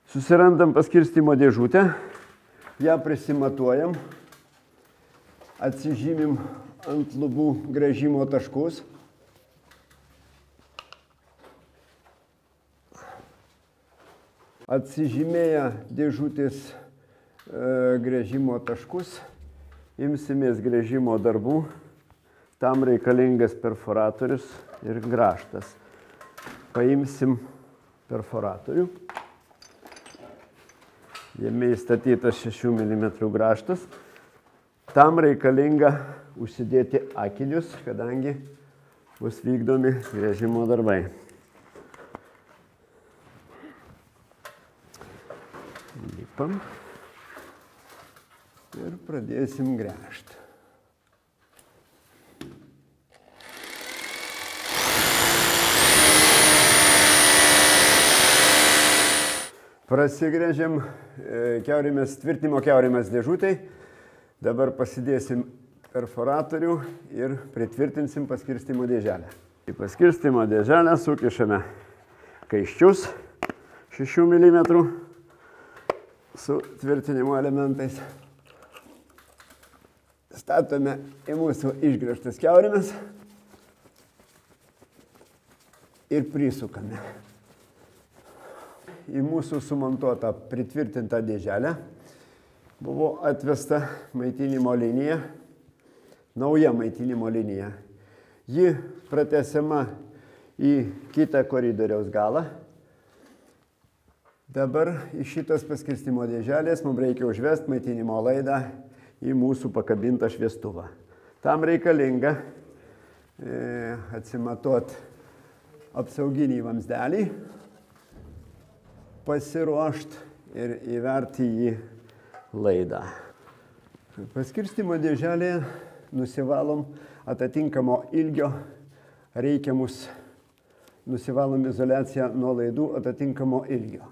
Susirandam paskirstymo dėžutę, ją prisimatuojam, atsižymim ant lubų gręžimo taškus. Atsižymėję dėžutės gręžimo taškus, imsimės gręžimo darbų. Tam reikalingas perforatorius ir grąžtas. Paimsim perforatorių. Jame įstatytas 6 mm grąžtas. Tam reikalinga užsidėti akinius, kadangi bus vykdomi gręžimo darbai. Lipam ir pradėsim gręžti. Prasigręžiam tvirtinimo kiaurymės dėžutei. Dabar pasidėsim perforatorių ir pritvirtinsim paskirstymo dėželę. Į paskirstymo dėželę sukišame kaiščius 6 mm su tvirtinimo elementais. Statome į mūsų išgręžtas kiaurymės ir prisukame. Į mūsų sumontuotą pritvirtintą dėželę buvo atvesta maitinimo linija, nauja maitinimo linija. Ji pratęsiama į kitą koridoriaus galą. Dabar iš šitos paskirstymo dėželės mums reikia užvesti maitinimo laidą į mūsų pakabintą šviestuvą. Tam reikalinga atsimatuoti apsauginį vamzdelį, pasiruošti ir įverti į laidą. Paskirstymo dėželėje nusivalom atitinkamo ilgio reikiamus, nusivalom izoliaciją nuo laidų atitinkamo ilgio.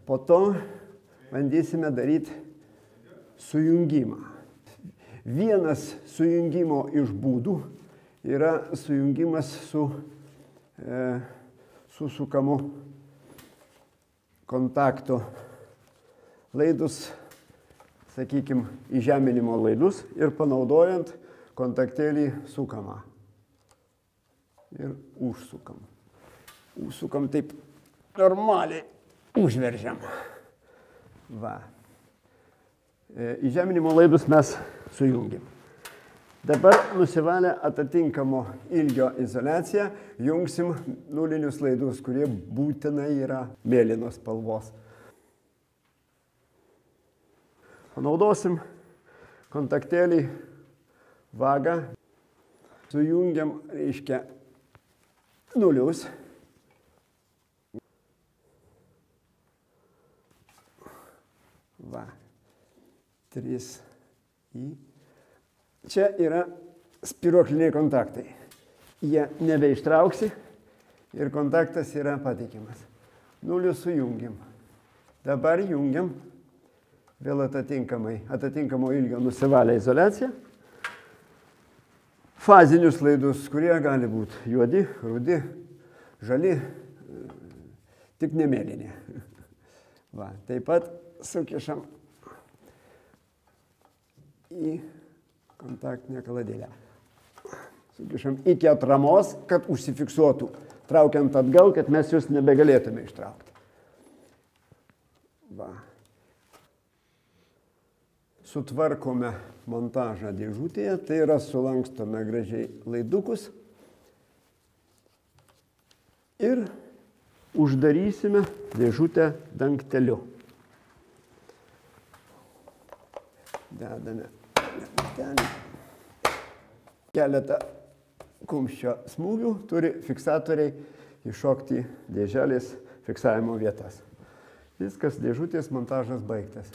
Po to bandysime daryti sujungimą. Vienas sujungimo iš būdų yra sujungimas su sukamu kontakto laidus, sakykime, įžeminimo laidus ir panaudojant kontaktėlį sukamą. Ir užsukam. Užsukam taip normaliai, užveržiam. Va. Įžeminimo laidus mes sujungiam. Dabar nusivalę atitinkamo ilgio izoliaciją, jungsim nulinius laidus, kurie būtinai yra mėlynos spalvos. Panaudosim kontaktėlį vagą. Sujungiam, reiškia, nulius. Va. 3 į. Čia yra spiruokliniai kontaktai. Jie nebeištrauksi ir kontaktas yra patikimas. Nulius sujungiam. Dabar jungiam vėl atitinkamo ilgio nusivalę izoliaciją. Fazinius laidus, kurie gali būti juodi, rudi, žali, tik nemėlyni. Va, taip pat sukišam į kontaktinę kaladėlę. Sukišam iki atramos, kad užsifiksuotų, traukiant atgal, kad mes jūs nebegalėtume ištraukti. Va. Sutvarkome montažą dėžutėje, tai yra sulankstome gražiai laidukus ir uždarysime dėžutę dangteliu. Dedame dangtelį. Keletą kumščio smūgių turi fiksatoriai iššokti dėželės fiksavimo vietas. Viskas, dėžutės montažas baigtas.